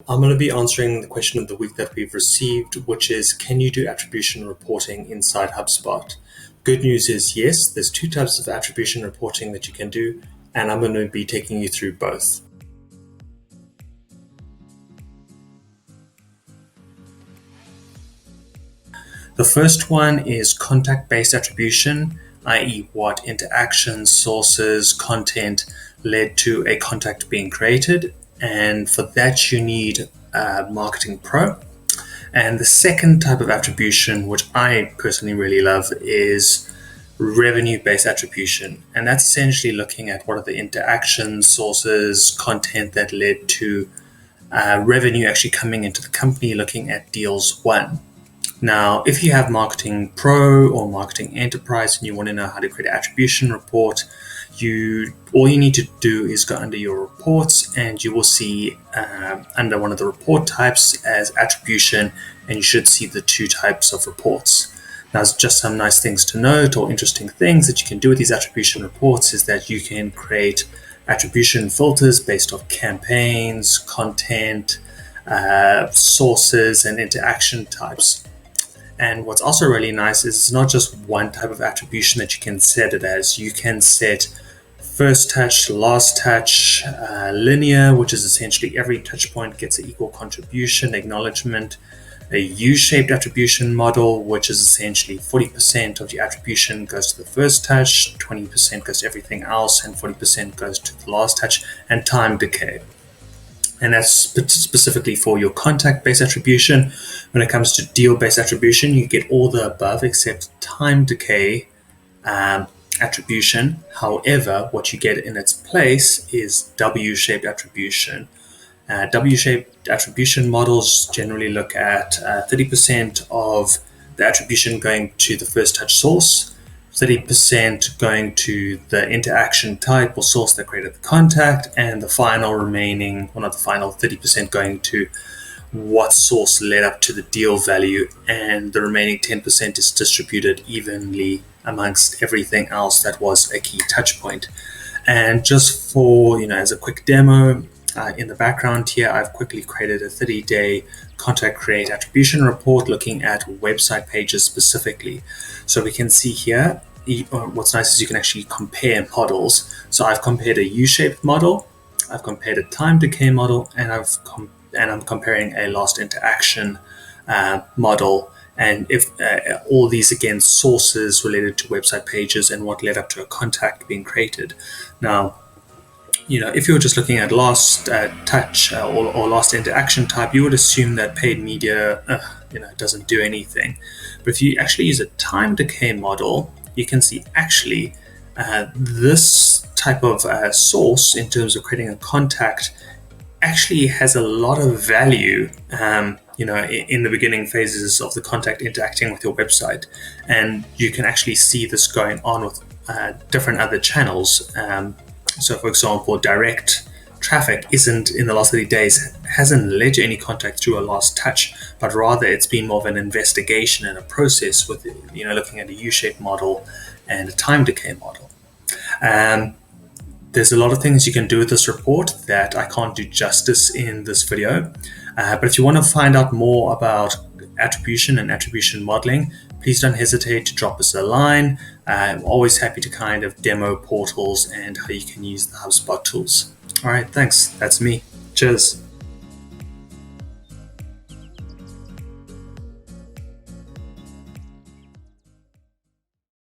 I'm going to be answering the question of the week that we've received, which is, can you do attribution reporting inside HubSpot? Good news is yes, there's two types of attribution reporting that you can do, and I'm going to be taking you through both. The first one is contact-based attribution, i.e. what interactions, sources, content led to a contact being created. And for that, you need Marketing Pro. And the second type of attribution, which I personally really love, is revenue-based attribution. And that's essentially looking at what are the interactions, sources, content that led to revenue actually coming into the company, looking at deals won. Now, if you have Marketing Pro or Marketing Enterprise and you want to know how to create an attribution report, all you need to do is go under your reports and you will see under one of the report types as attribution, and you should see the two types of reports. Now, just some nice things to note or interesting things that you can do with these attribution reports is that you can create attribution filters based off campaigns, content, sources, and interaction types. And what's also really nice is it's not just one type of attribution that you can set it as. You can set first touch, last touch, linear, which is essentially every touch point gets an equal contribution, acknowledgement, a U-shaped attribution model, which is essentially 40% of the attribution goes to the first touch, 20% goes to everything else, and 40% goes to the last touch, and time decay. And that's specifically for your contact-based attribution. When it comes to deal-based attribution, you get all the above except time decay attribution. However, what you get in its place is W-shaped attribution. W-shaped attribution models generally look at 30% of the attribution going to the first touch source, 30% going to the interaction type or source that created the contact, and the final remaining, well, not the final, 30% going to what source led up to the deal value, and the remaining 10% is distributed evenly amongst everything else that was a key touch point. And just for, as a quick demo, in the background here, I've quickly created a 30-day contact create attribution report looking at website pages specifically. So we can see here, what's nice is you can actually compare models. So I've compared a U-shaped model, I've compared a time decay model, and I'm comparing a last interaction model. And if all these, again, sources related to website pages and what led up to a contact being created. Now, if you're just looking at last touch or last interaction type, you would assume that paid media, doesn't do anything. But if you actually use a time decay model, you can see actually this type of source in terms of creating a contact actually has a lot of value, in the beginning phases of the contact interacting with your website. And you can actually see this going on with different other channels. So, for example, direct traffic isn't in the last 30 days, hasn't led to any contact through a last touch, but rather it's been more of an investigation and a process with, looking at a U-shaped model and a time decay model. There's a lot of things you can do with this report that I can't do justice in this video. But if you want to find out more about attribution and attribution modeling, please don't hesitate to drop us a line. I'm always happy to kind of demo portals and how you can use the HubSpot tools. All right, thanks. That's me. Cheers.